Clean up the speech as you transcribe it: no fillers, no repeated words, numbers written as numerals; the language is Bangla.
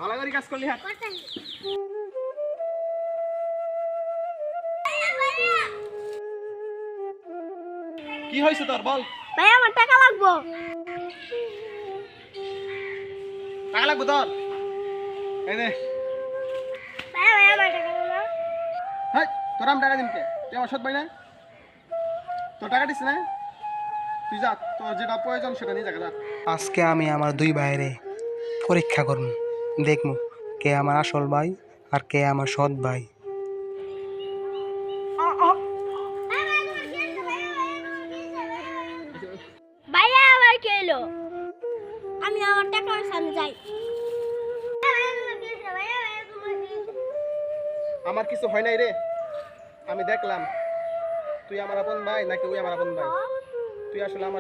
ভালো করে কাজ করলি হাত। কি হয়েছে তোর বল? ভাই আমার টাকা লাগবো। টাকা লাগবে তোর? এই নে। ভাই আমার টাকা দাও। হাই, তোর আমি টাকা দিন কে? তুই আমার সৎ ভাই না? তোর টাকা দিস না? তুই যা, তোর যেটা প্রয়োজন সেটা নিয়ে যা। আজকে আমি আমার দুই ভাইরে পরীক্ষা করব, দেখবো কে আমার আসল ভাই আর কে আমার সৎ ভাই। ভাইয়া আবার কে এলো? আমি আমার টাকা পয়সা আমি যাই। আমার কিছু হয় নাই রে, আমি দেখলাম তুই আমার আপন ভাই নাকি ওই আমার আপন ভাই। তুই আসলে আমার